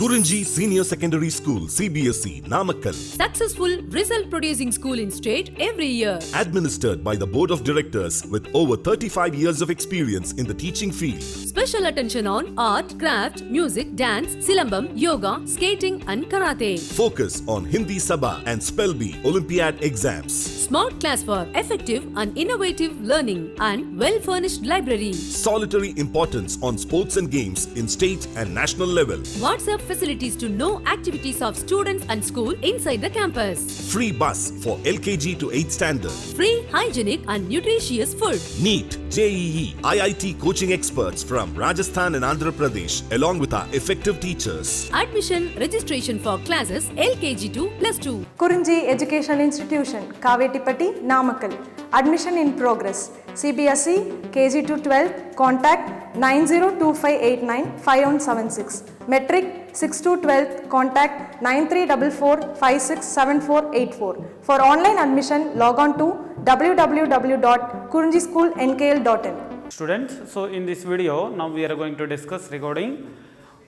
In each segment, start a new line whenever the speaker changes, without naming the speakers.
Kurunji Senior Secondary School, CBSE, Namakkal.
Successful result producing school in state every year.
Administered by the Board of Directors with over 35 years of experience in the teaching field.
Special attention on art, craft, music, dance, silambam, yoga, skating and karate.
Focus on Hindi Sabha and Spell Bee Olympiad exams.
Smart class for effective and innovative learning and well-furnished library.
Solitary importance on sports and games in state and national level.
WhatsApp facilities to know activities of students and school inside the campus.
Free bus for LKG to 8th standard.
Free, hygienic and nutritious food.
NEET, JEE, IIT coaching experts from Rajasthan and Andhra Pradesh along with our effective teachers.
Admission registration for classes LKG to +2.
Kurunji Educational Institution, Kavetipatti, Namakkal. Admission in progress. CBSE, KG to 12, contact 9025895176. Metric 6 to 12, contact 9344567484. For online admission, log on to www.kurunjischoolnkl.in.
Students, so in this video, now we are going to discuss regarding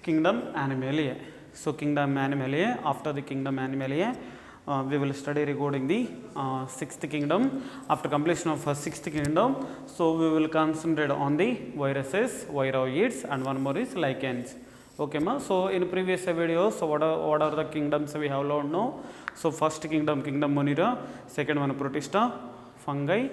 Kingdom Animalia. So Kingdom Animalia, after the Kingdom Animalia, we will study regarding the sixth kingdom. After completion of sixth kingdom, so we will concentrate on the viruses, viroids, and one more is lichens. Okay, ma. So in previous video, so what are the kingdoms we have learned now? So first kingdom, Kingdom Monera, second one Protista, fungi,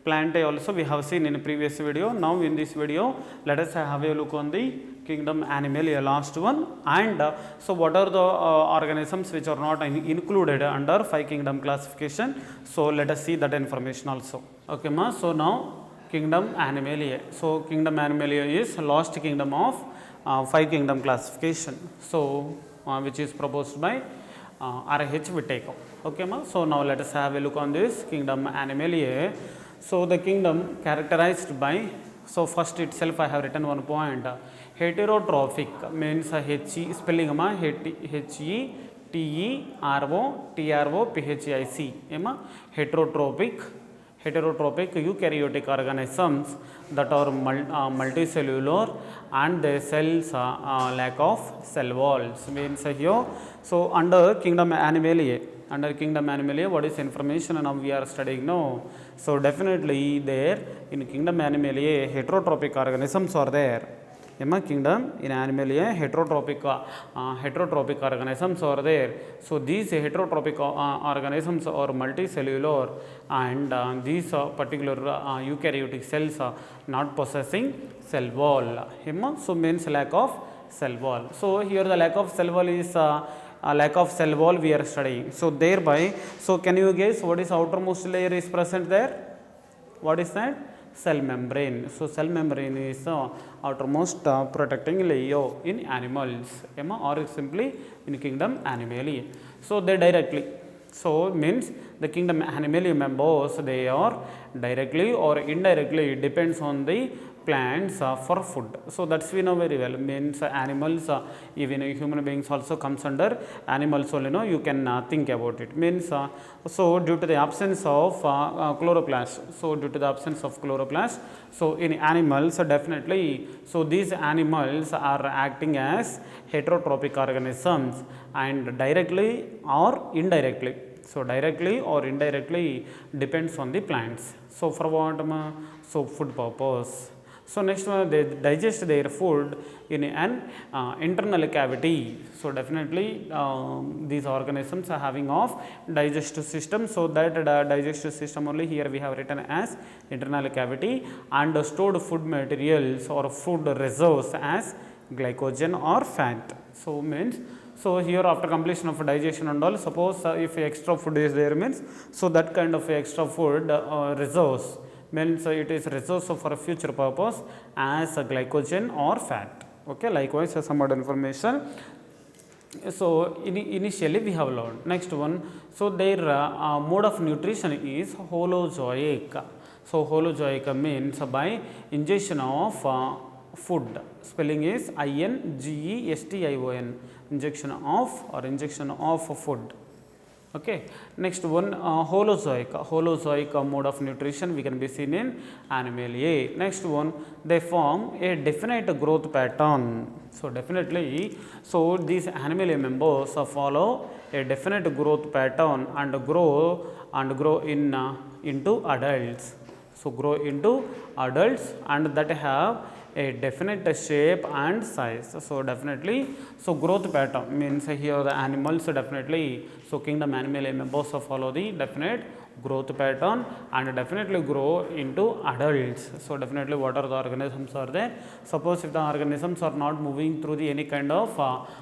plantae also we have seen in a previous video. Now in this video, let us have a look on the Kingdom Animalia, last one, and so what are the organisms which are not included under 5 kingdom classification. So let us see that information also. Okay, ma. So now Kingdom Animalia. So Kingdom Animalia is last kingdom of 5 kingdom classification. So which is proposed by R.H. Whittaker. Okay, ma. So now let us have a look on this Kingdom Animalia. So the kingdom characterized by, so first itself I have written one point, heterotrophic means spelling heterotrophic, heterotrophic eukaryotic organisms that are multicellular and their cells lack of cell walls means here. So under Kingdom Animalia, what is information now we are studying now? So definitely there in Kingdom Animalia heterotrophic organisms are there. Kingdom in Animalia heterotrophic organisms are there. So these heterotrophic organisms are multicellular and these particular eukaryotic cells are not possessing cell wall. So means lack of cell wall. So here the lack of cell wall is lack of cell wall we are studying. So thereby, so can you guess what is outermost layer is present there? What is that? Cell membrane. So cell membrane is outermost protecting layer in animals, or simply in Kingdom Animalia. So they directly, so means the Kingdom Animalia members, they are directly or indirectly depends on the plants for food. So that's we know very well, means animals, even human beings also comes under animals, so you can think about it, means so due to the absence of chloroplast, so due to the absence of chloroplast, so in animals definitely, so these animals are acting as heterotrophic organisms and directly or indirectly, so directly or indirectly depends on the plants. So for what? So food purpose. So next one, they digest their food in an internal cavity. So definitely these organisms are having of digestive system. So that digestive system only here we have written as internal cavity, and stored food materials or food reserves as glycogen or fat. So means, so here after completion of digestion and all, suppose if extra food is there means, so that kind of extra food reserves means it is reserves for a future purpose as a glycogen or fat. Okay, likewise some other information. So initially we have learned. Next one, so their mode of nutrition is holozoic. So holozoic means by ingestion of food. Spelling is ingestion, injection of food. Okay, next one, holozoic mode of nutrition we can be seen in Animalia. Next one, they form a definite growth pattern. So definitely, so these Animalia members follow a definite growth pattern and grow in into adults. So grow into adults and that have a definite shape and size. So definitely, so growth pattern means here the animals definitely, so kingdom Animalia members follow the definite growth pattern and definitely grow into adults. So definitely, what are the organisms are there? Suppose if the organisms are not moving through the any kind of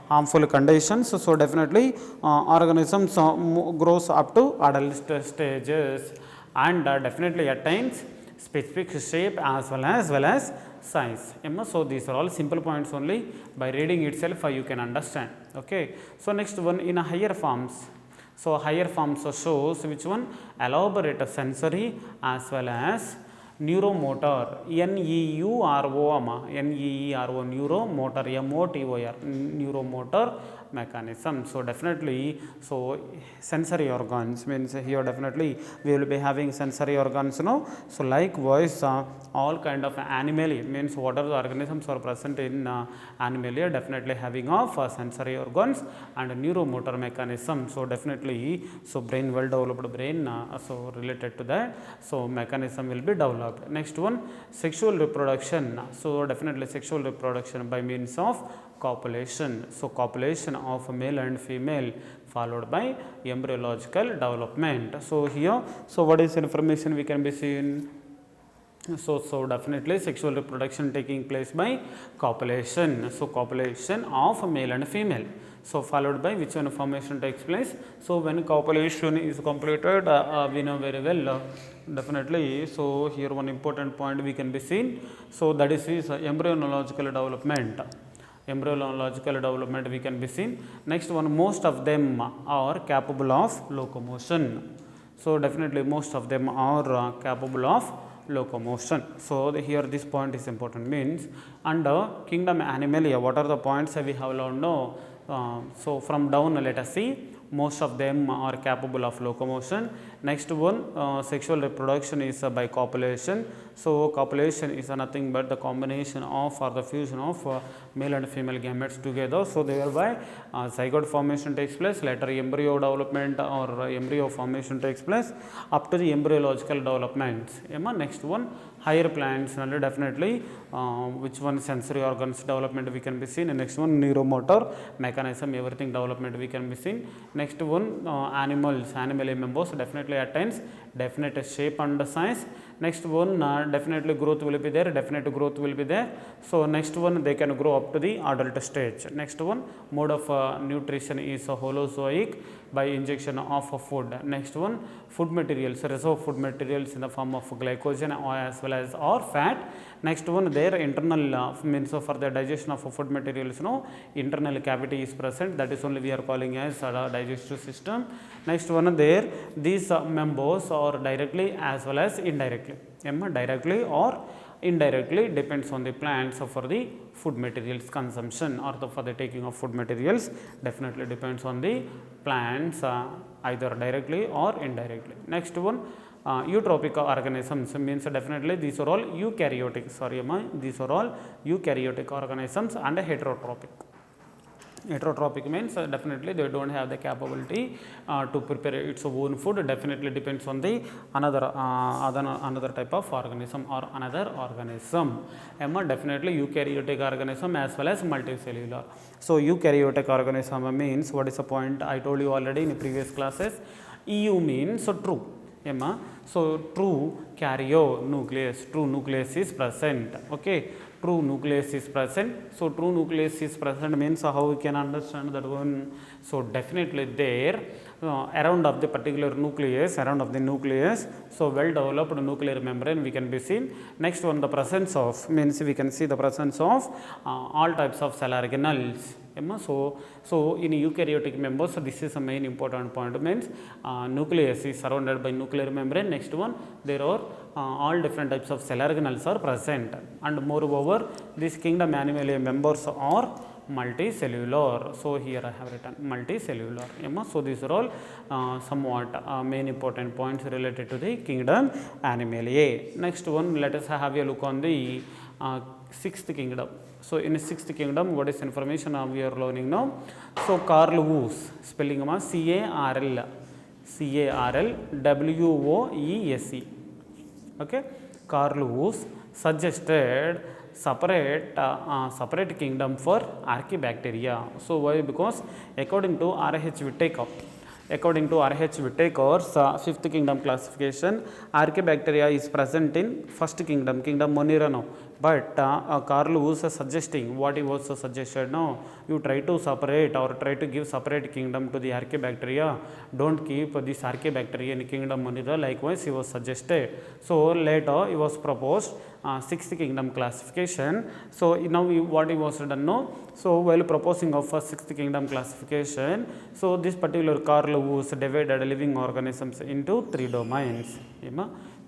harmful conditions, so definitely organisms grows up to adult stages and definitely attains specific shape as well as size. So these are all simple points only. By reading itself you can understand. Okay, so next one, in a higher forms. So higher forms shows which one? Elaborate sensory as well as neuromotor. Neuro neuromotor, motor neuromotor mechanism. So definitely, so sensory organs means here definitely we will be having sensory organs, no? So likewise all kind of Animalia means what are the organisms are present in Animalia definitely having of sensory organs and neuromotor mechanism. So definitely, so brain, well developed brain, so related to that, so mechanism will be developed. Next one, sexual reproduction. So definitely sexual reproduction by means of copulation. So copulation of male and female followed by embryological development. So here, so what is information we can be seen? So definitely sexual reproduction taking place by copulation. So copulation of male and female. So followed by which one formation takes place? So when copulation is completed, we know very well definitely. So here one important point we can be seen. So that is embryological development. Embryological development we can be seen. Next one, most of them are capable of locomotion. So definitely most of them are capable of locomotion. So here this point is important, means under kingdom Animalia what are the points we have learned? No. So from down let us see, most of them are capable of locomotion. Next one, sexual reproduction is by copulation. So copulation is nothing but the combination of or the fusion of male and female gametes together. So thereby zygote formation takes place, later embryo development or embryo formation takes place up to the embryological developments. Next one, higher plants, definitely which one? Sensory organs development we can be seen. And next one, neuromotor mechanism, everything development we can be seen. Next one, animals, Animalia members definitely attains definite shape and size. Next one, definitely growth will be there, definite growth will be there. So next one, they can grow up to the adult stage. Next one, mode of nutrition is holozoic by injection of food. Next one, food materials, reserve food materials in the form of glycogen as well as or fat. Next one, their internal means for the digestion of food materials, no, internal cavity is present, that is only we are calling as digestive system. Next one, there these members are directly as well as indirectly. Directly or indirectly depends on the plants for the food materials consumption or for the taking of food materials, definitely depends on the plants either directly or indirectly. Next one, eutrophic organisms means definitely these are all eukaryotic, these are all eukaryotic organisms and heterotrophic. Heterotrophic means definitely they don't have the capability to prepare its own food, definitely depends on the another type of organism or another organism. Definitely eukaryotic organism as well as multicellular. So eukaryotic organism means, what is the point I told you already in the previous classes? EU means true. So true karyonucleus, true nucleus is present. Okay, true nucleus is present. So true nucleus is present means how we can understand that one? So definitely there around of the particular nucleus, so well developed nuclear membrane we can be seen. Next one, the presence of means we can see the presence of all types of cell organelles. So in eukaryotic members, so this is a main important point, means nucleus is surrounded by nuclear membrane. Next one, there are all different types of cell organelles are present, and moreover this kingdom Animalia members are multicellular. So here I have written multicellular. So these are all somewhat main important points related to the kingdom Animaliae. Next one, let us have a look on the sixth kingdom. So in the sixth kingdom, what is information we are learning now? So Carl Woese, spelling C-A-R-L W-O-E-S-E. Okay, Carl Woese suggested separate kingdom for Archaebacteria. So why? Because according to R.H. Whittaker's fifth kingdom classification, Archaebacteria is present in first kingdom Monera now. But Carl Woese suggesting, what he was suggested now, you try to separate or try to give separate kingdom to the Archaebacteria, don't keep this Archaebacteria in kingdom Monera. Likewise he was suggested. So later he was proposed sixth kingdom classification. So now what he was done now, so while proposing of sixth kingdom classification, so this particular Carl Woese divided living organisms into three domains.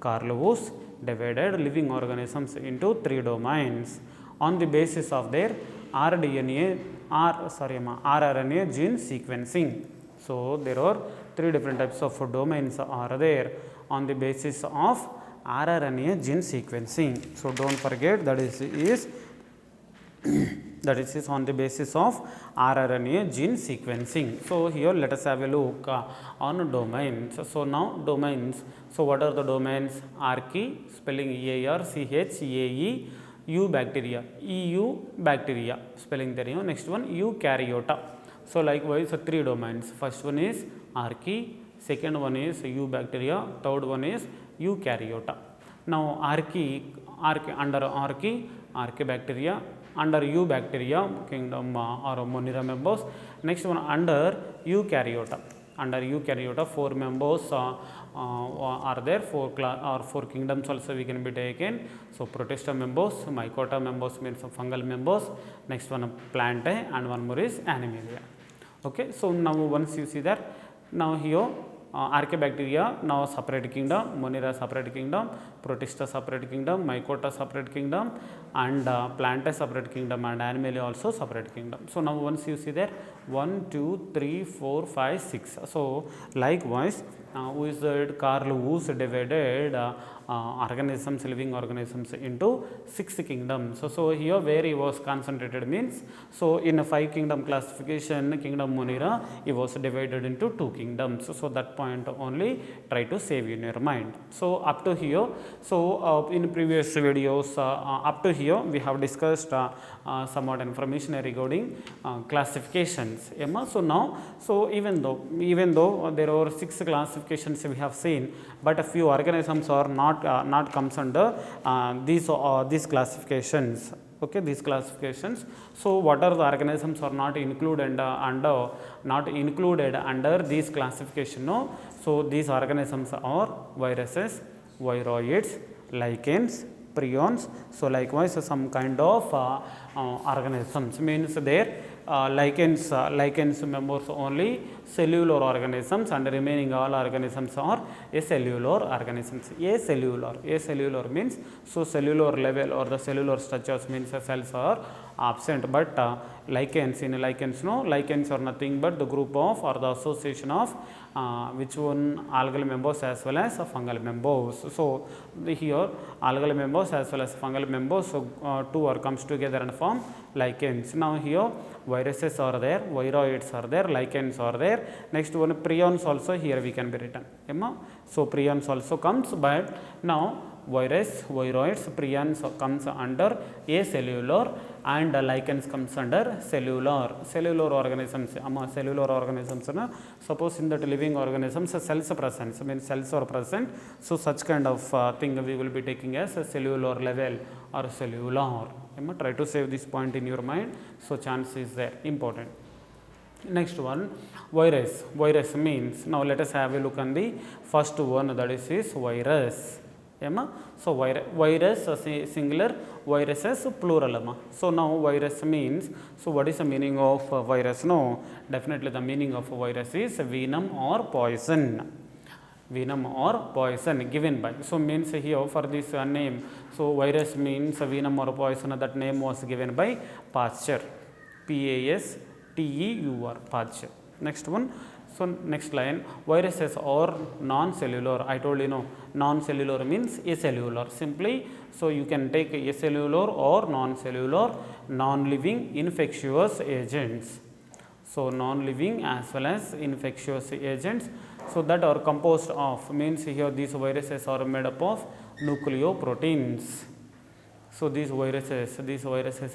Carl Woese divided living organisms into three domains on the basis of their rRNA gene sequencing. So there are three different types of domains are there on the basis of rRNA gene sequencing. So don't forget that is on the basis of rRNA gene sequencing. So here let us have a look on domains. So now domains. So what are the domains? Archae, spelling E-A-R-C-H-E-A-E, Eubacteria, EU bacteria, spelling there. Next one Eukaryota. So likewise three domains. First one is Archae, second one is Eubacteria, third one is Eukaryota. Now Archae under Archae, Archaebacteria, under Eubacteria kingdom or Monera members. Next one under Eukaryota. Under Eukaryota, four members are there, four kingdoms also we can be taken. So Protista members, Mycota members means fungal members. Next one Plantae, and one more is Animalia. Okay, so now once you see that, now here Archaebacteria now separate kingdom, Monera separate kingdom, Protista separate kingdom, Mycota separate kingdom, and Plantae separate kingdom, and Animalia also separate kingdom. So now once you see there, 1, 2, 3, 4, 5, 6. So likewise, who is the Carl Woese divided organisms, living organisms into 6 kingdoms. So here where he was concentrated means, so in a 5 kingdom classification, kingdom Monera, he was divided into 2 kingdoms. So that point only try to save in your mind. So up to here, so in previous videos, up to here we have discussed somewhat information regarding classifications. So now, so even though there are 6 classifications we have seen, but a few organisms are not comes under these classifications. Okay, these classifications. So what are the organisms are not included under these classification? No. So these organisms are viruses, viroids, lichens, prions. So likewise some kind of organisms means there lichens members only cellular organisms, and remaining all organisms are acellular organisms. Acellular means, so cellular level or the cellular structures means cells are absent, but lichens are nothing but the group of or the association of which one algal members as well as fungal members. So here algal members as well as fungal members, so two are comes together and form lichens. Now here viruses are there, viroids are there, lichens are there. Next one prions also here we can be written. So prions also comes, but now virus, viroids, prions comes under acellular, and lichens comes under cellular organisms. Cellular organisms, suppose in that living organisms cells present, means cells are present, so such kind of thing we will be taking as a cellular level or cellular. Try to save this point in your mind, so chance is there, important. Next one, virus. Virus means, now let us have a look on the first one, that is virus. So virus singular, viruses plural. So now virus means, so what is the meaning of virus? No, definitely the meaning of virus is venom or poison. Venom or poison given by. So means here for this name, so virus means venom or poison, that name was given by Pasteur. P-A-S-T-E-U-R, patch. Next one. So next line, viruses are non-cellular. I told you no, non-cellular means acellular. Simply, so you can take acellular or non-cellular, non-living infectious agents. So non-living as well as infectious agents. So that are composed of, means here these viruses are made up of nucleoproteins. So these viruses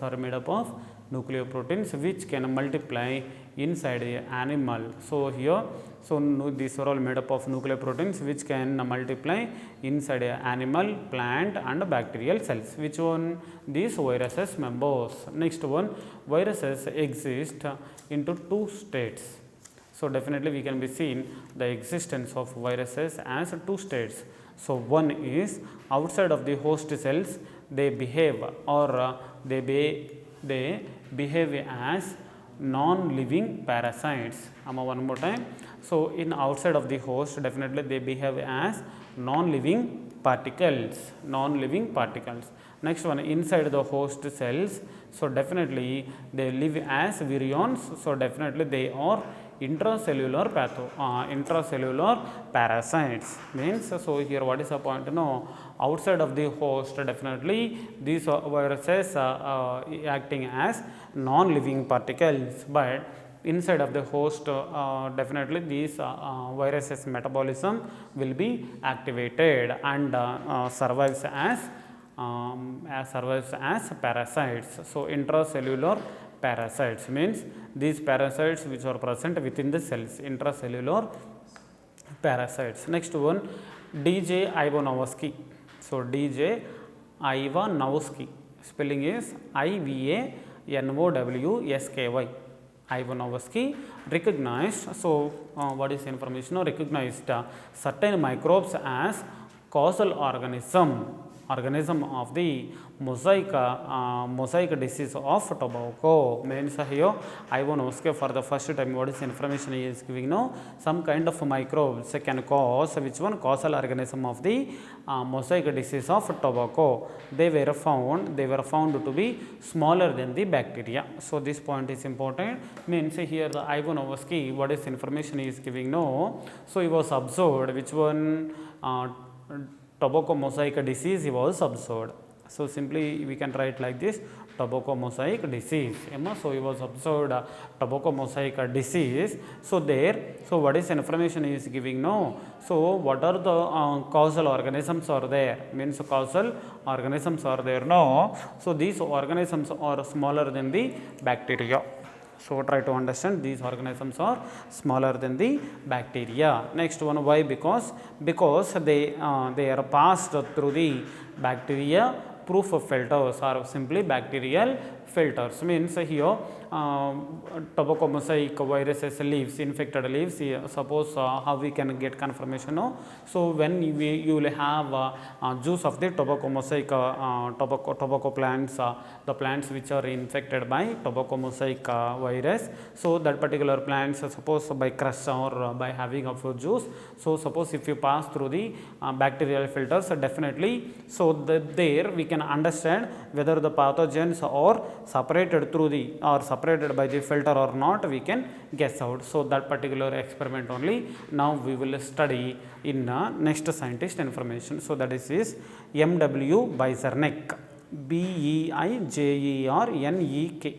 are made up of nucleoproteins which can multiply inside a animal. So here, so these are all made up of nucleoproteins which can multiply inside a animal, plant and bacterial cells. Which one? These viruses members. Next one, viruses exist into two states. So definitely we can be seen the existence of viruses as two states. So one is outside of the host cells they behave or they behave as non-living parasites. One more time. So in outside of the host definitely they behave as non-living particles. Next one, inside the host cells, so definitely they live as virions. So definitely they are intracellular parasites. Means, so here what is the point? No, outside of the host definitely these viruses acting as non-living particles, but inside of the host definitely these viruses metabolism will be activated and survives as parasites. So intracellular parasites means these parasites which are present within the cells, intracellular parasites. Next one, D.J. Ivanovsky. So D.J. Ivanovsky, spelling is I-V-A-N-O-W-S-K-Y. Ivanovsky recognized, so what is information? Recognized certain microbes as causal organism of the mosaic disease of tobacco. Means here Ivanovsky for the first time what is information he is giving now, some kind of microbes can cause which one? Causal organism of the mosaic disease of tobacco. They were found to be smaller than the bacteria. So this point is important. Means here the Ivanovsky what is information he is giving now, so he was observed which one? Tobacco mosaic disease he was observed. So simply we can write like this, tobacco mosaic disease. So he was observed tobacco mosaic disease. So there, so what is information he is giving now? So what are the causal organisms are there? Means causal organisms are there now. So these organisms are smaller than the bacteria. So try to understand, these organisms are smaller than the bacteria. Next one, why? Because they are passed through the bacteria proof filters or simply bacterial filters. Means here tobacco mosaic viruses leaves, infected leaves. Suppose how we can get confirmation? No? So when you will have juice of the tobacco mosaic tobacco plants, the plants which are infected by tobacco mosaic virus. So that particular plants, suppose by crush or by having of juice. So suppose if you pass through the bacterial filters, definitely, so there we can understand whether the pathogens are separated through the or separated by the filter or not, we can guess out. So that particular experiment only now we will study in next scientist information. So that is M.W. Beizernek, B-E-I-J-E-R-N-E-K,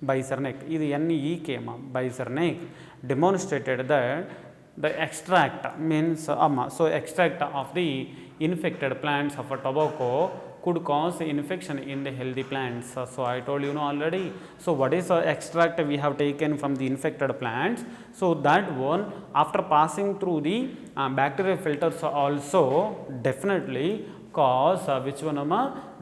Beizernek. This N-E-K Beizernek demonstrated that the extract means so extract of the infected plants of a tobacco could cause infection in the healthy plants. So I told you already. So what is the extract we have taken from the infected plants? So that one after passing through the bacterial filters also definitely cause which one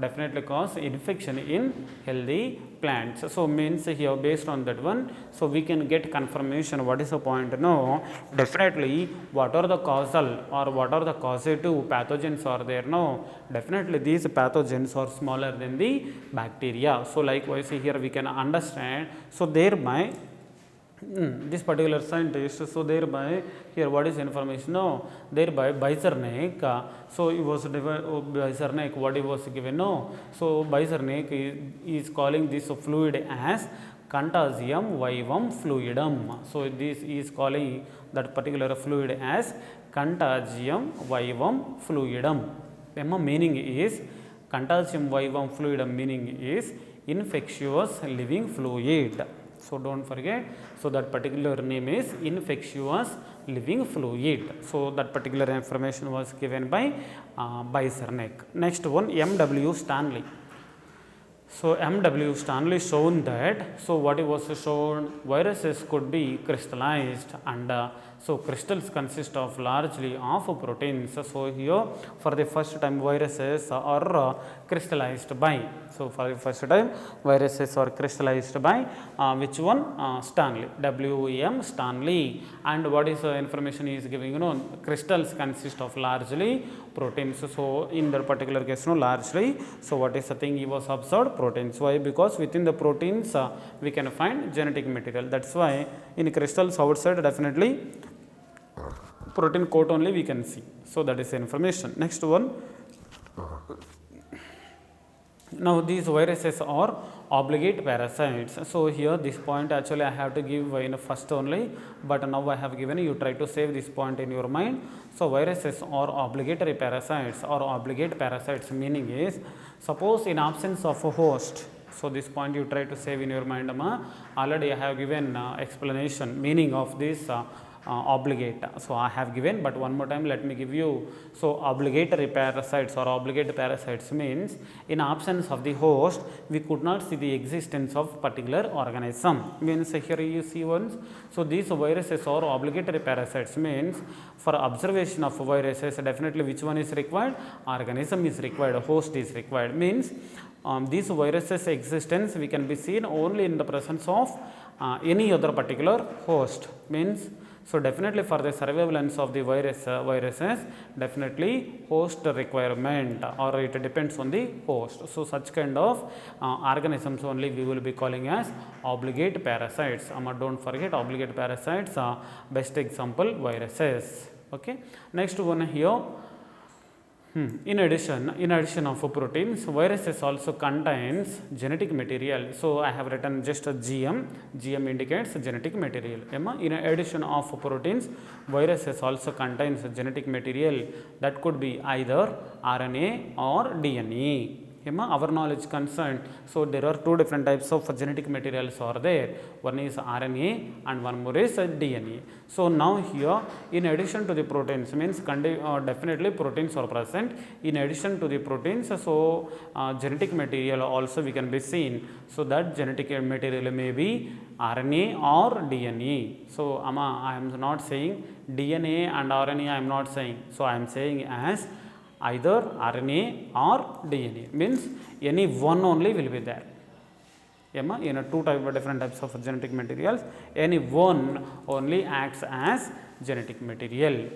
definitely cause infection in healthy plants. So means here based on that one, so we can get confirmation what is the point. No, definitely what are the causal or what are the causative pathogens are there? No, definitely these pathogens are smaller than the bacteria. So likewise here we can understand. So thereby this particular scientist, so thereby here what is information? No, thereby Beizernek, so it was Beizernek what he was given? No, so Beizernek is calling this fluid as contagium vivum fluidum. So this is calling that particular fluid as contagium vivum fluidum. Meaning is contagium vivum fluidum meaning is infectious living fluid. So don't forget, so that particular name is infectious living fluid. So that particular information was given by Cernek. Next one, M.W. Stanley. So M.W. Stanley shown that, so what it was shown, viruses could be crystallized, and so crystals consist of largely of proteins. So here for the first time viruses are crystallized by, so for the first time viruses are crystallized by which one? Stanley, W.M. Stanley. And what is the information he is giving? Crystals consist of largely proteins. So in that particular case, largely, so what is the thing he was observed? Proteins. Why? Because within the proteins we can find genetic material. That's why in crystals outside definitely protein coat only we can see. So that is the information. Next one. Now these viruses are obligate parasites. So here this point actually I have to give in first only, but now I have given you, try to save this point in your mind. So viruses are obligatory parasites, or obligate parasites meaning is, suppose in absence of a host, so this point you try to save in your mind. Already I have given explanation meaning of this obligate. So I have given, but one more time let me give you. So obligatory parasites or obligate parasites means in absence of the host we could not see the existence of particular organism. Means here you see once. So these viruses are obligatory parasites means for observation of viruses definitely which one is required? Organism is required, host is required. Means these viruses existence we can be seen only in the presence of any other particular host. Means so definitely for the surveillance of the viruses definitely host requirement, or it depends on the host. So such kind of organisms only we will be calling as obligate parasites. Don't forget obligate parasites, best example viruses. Okay. Next one here. In addition of proteins, viruses also contains genetic material. So I have written just a GM. GM indicates genetic material. In addition of proteins, viruses also contains genetic material that could be either RNA or DNA. Our knowledge concerned, so there are two different types of genetic materials are there. One is RNA and one more is DNA. So now here in addition to the proteins means definitely proteins are present. In addition to the proteins, so genetic material also we can be seen. So that genetic material may be RNA or DNA. So I am not saying DNA and RNA, I am not saying. So I am saying as either RNA or DNA, means any one only will be there. In two different types of genetic materials, any one only acts as genetic material.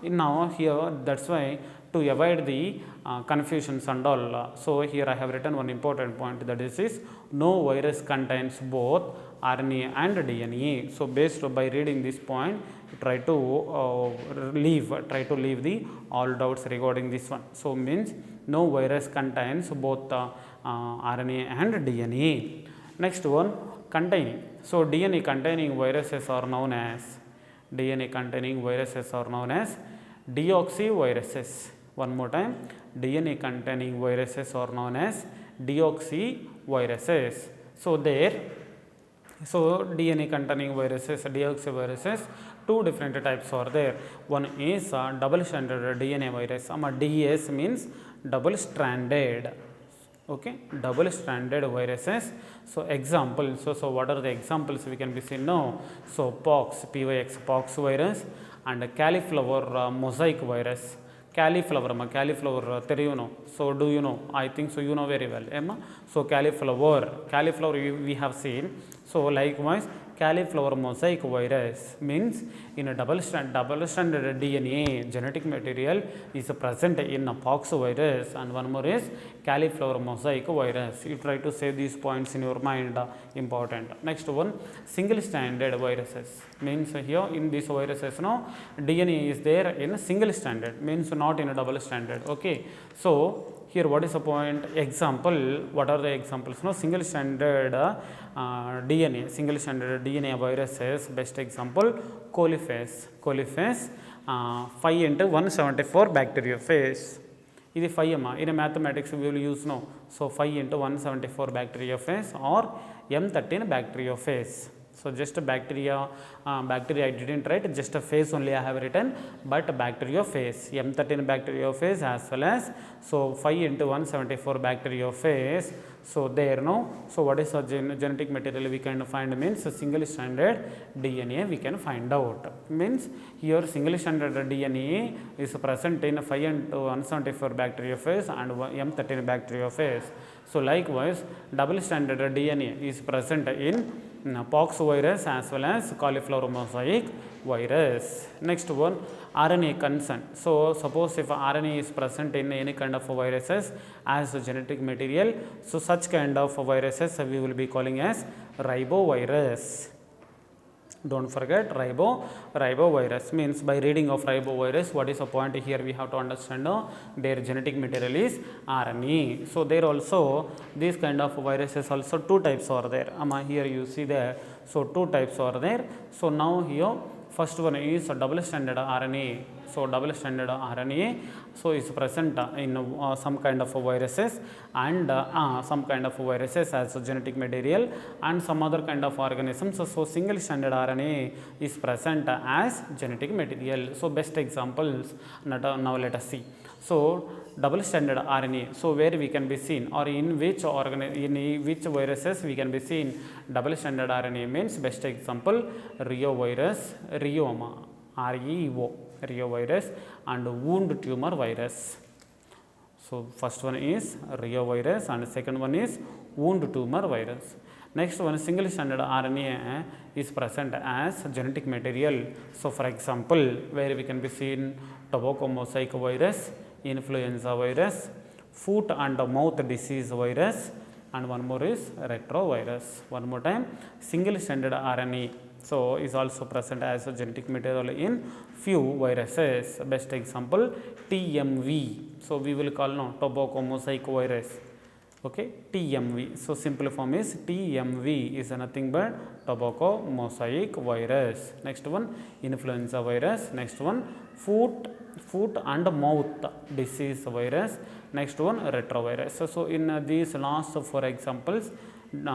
Now here that's why to avoid the confusions and all. So here I have written one important point, that is no virus contains both RNA and DNA. So based by reading this point, try to leave the all doubts regarding this one. So means no virus contains both RNA and DNA. Next one, containing. So DNA containing viruses are known as deoxyviruses. One more time, DNA containing viruses are known as deoxyviruses. So DNA containing viruses, deoxyviruses, two different types are there. One is double stranded DNA virus. DS means double stranded. Okay, double stranded viruses. So examples, so what are the examples we can be seen now? So pox, pox virus, and cauliflower mosaic virus. Cauliflower தெரியுனோ. So do you know? I think so you know very well. So cauliflower we have seen. So likewise cauliflower mosaic virus means in a double stranded DNA genetic material is present in a pox virus, and one more is cauliflower mosaic virus. You try to save these points in your mind, important. Next one, single stranded viruses means here in these viruses DNA is there in a single stranded, means not in a double stranded. Okay, so here what is the point? Example, what are the examples? No, single stranded DNA, single stranded DNA viruses. Best example, coliphase. Coliphase 5 into 174 bacteriophage. This is 5 in mathematics we will use no. So 5 into 174 bacteriophage or M13 bacteriophage. So just bacteria I didn't write, just a phase only I have written, but bacteriophage, M13 bacteriophage as well as, so 5 into 174 bacteriophage. So there no, so what is the genetic material we can find means single stranded DNA we can find out. Means here single stranded DNA is present in 5 into 174 bacteriophage and M13 bacteriophage. So likewise double stranded DNA is present in pox virus as well as cauliflower mosaic virus. Next one, RNA consent. So suppose if RNA is present in any kind of viruses as a genetic material, so such kind of viruses we will be calling as ribovirus. Don't forget ribovirus means by reading of ribovirus, what is the point here we have to understand their genetic material is RNA. So there also these kind of viruses also 2 types are there. Here you see there, so 2 types are there. So now here first one is a double stranded RNA. So double stranded RNA, so is present in some kind of viruses and some kind of viruses as a genetic material and some other kind of organisms. So single stranded RNA is present as genetic material. So best examples now let us see. So double stranded RNA, so where we can be seen or in which viruses we can be seen double stranded RNA means best example reovirus, reovirus and wound tumor virus. So first one is reovirus and second one is wound tumor virus. Next one, single stranded RNA is present as genetic material. So for example, where we can be seen tobacco mosaic virus, influenza virus, foot and mouth disease virus, and one more is retrovirus. One more time, single stranded RNA, so is also present as a genetic material in few viruses. Best example TMV, so we will call now tobacco mosaic virus. Okay, TMV, so simple form is TMV is nothing but tobacco mosaic virus. Next one, influenza virus. Next one, foot and mouth disease virus. Next one, retrovirus. So in these last 4 examples,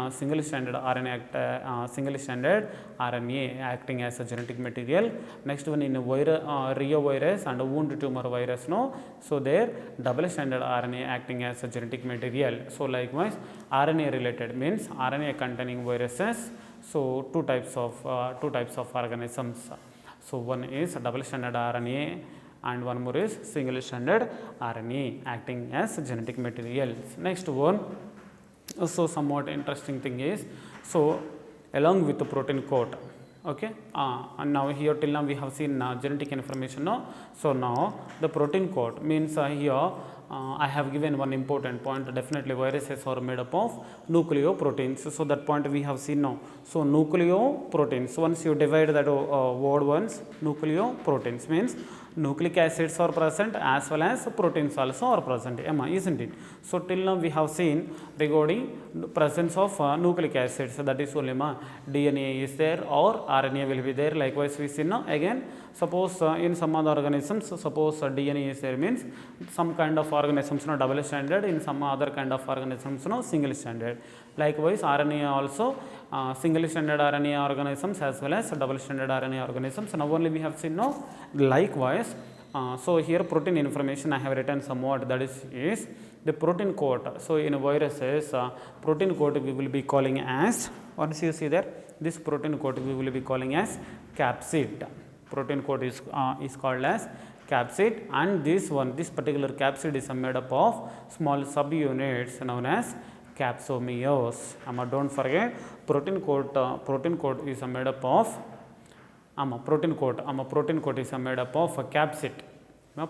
single stranded RNA single stranded RNA acting as a genetic material. Next one in reovirus and wound tumor virus no, so there double stranded RNA acting as a genetic material. So likewise RNA related means RNA containing viruses, so two types of organisms. So one is double stranded RNA and one more is single stranded RNA acting as genetic materials. Next one, so somewhat interesting thing is, so along with the protein code, okay, and now here till now we have seen genetic information no? So now the protein code means here I have given one important point, definitely viruses are made up of nucleoproteins, so that point we have seen now. So nucleoproteins, once you divide that word once, nucleoproteins means nucleic acids are present as well as proteins also are present, isn't it? So till now we have seen regarding presence of nucleic acids, that is only DNA is there or RNA will be there. Likewise we see now again, suppose in some other organisms, suppose DNA is there means some kind of organisms no double stranded, in some other kind of organisms no single stranded. Likewise RNA also single stranded RNA organisms as well as double stranded RNA organisms. Now only we have seen no. Likewise so here protein information I have written somewhat, that is the protein code. So in viruses protein code we will be calling as, once you see there, this protein code we will be calling as capsid. Protein code is called as capsid, and this particular capsid is made up of small subunits known as capsomeres. Don't forget protein code is made up of protein code is made up of a capsid.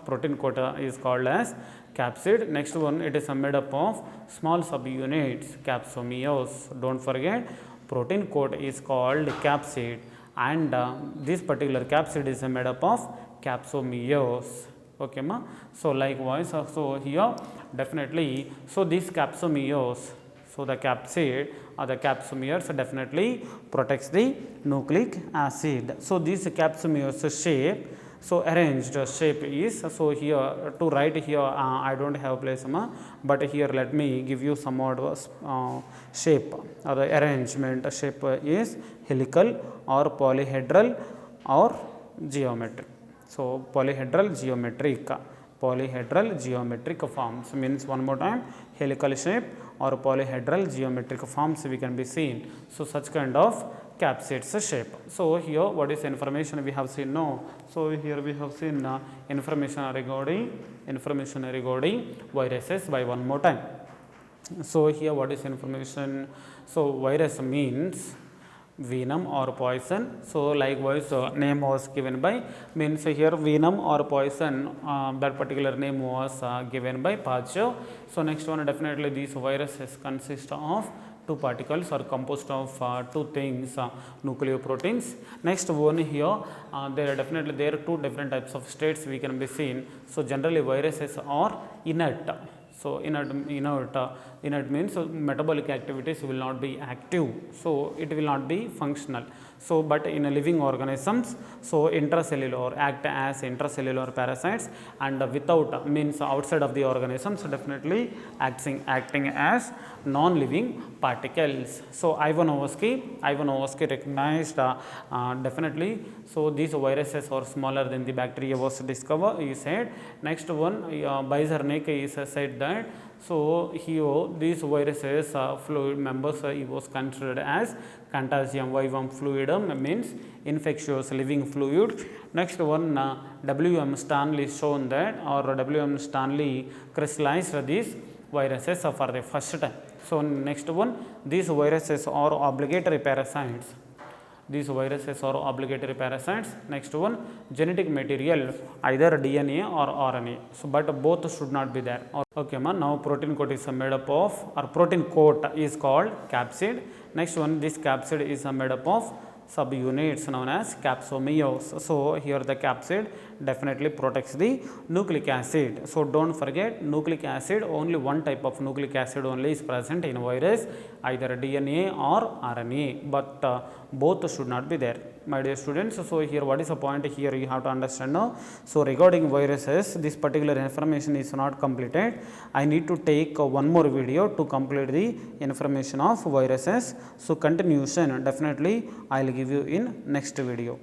Protein code is called as capsid. Next one, it is made up of small subunits, capsomeres. Don't forget protein code is called capsid, and this particular capsid is made up of capsomeres. Okay, so likewise, so here definitely. So these capsomeres, so the capsid or the capsomeres definitely protects the nucleic acid. So this capsomeres shape, so arranged shape is, so here to write here I don't have place, but here let me give you some more shape or the arrangement. Shape is helical or polyhedral or geometric. So polyhedral geometric forms means, one more time, helical shape or polyhedral geometric forms we can be seen. So such kind of capsids shape. So here what is information we have seen? No. So here we have seen information regarding viruses by one more time. So here what is information? So virus means venom or poison. So likewise name was given by, means here venom or poison, that particular name was given by Pasteur. So next one, definitely these viruses consist of two particles or composed of two things, nucleoproteins. Next one here, there are two different types of states we can be seen. So generally viruses are inert. So inert means metabolic activities will not be active, so it will not be functional. So but in a living organisms, so intracellular, act as intracellular parasites, and without means outside of the organisms, definitely acting as non-living particles. So Ivanovsky recognized definitely, so these viruses are smaller than the bacteria was discovered, he said. Next one, Bizarnik is said that, so here these viruses fluid members he was considered as contagium vivum fluidum, means infectious living fluid. Next one, W.M. Stanley shown that, or W.M. Stanley crystallized these viruses for the first time. So next one, these viruses are obligatory parasites. Next one, genetic material, either DNA or RNA. So but both should not be there. Okay, now protein coat is made up of, or protein coat is called capsid. Next one, this capsid is made up of subunits known as capsomeres. So here the capsid definitely protects the nucleic acid. So don't forget, nucleic acid, only one type of nucleic acid only is present in virus, either DNA or RNA, but both should not be there, my dear students. So here what is the point here you have to understand now. So regarding viruses, this particular information is not completed. I need to take one more video to complete the information of viruses. So continuation definitely I will give you in next video.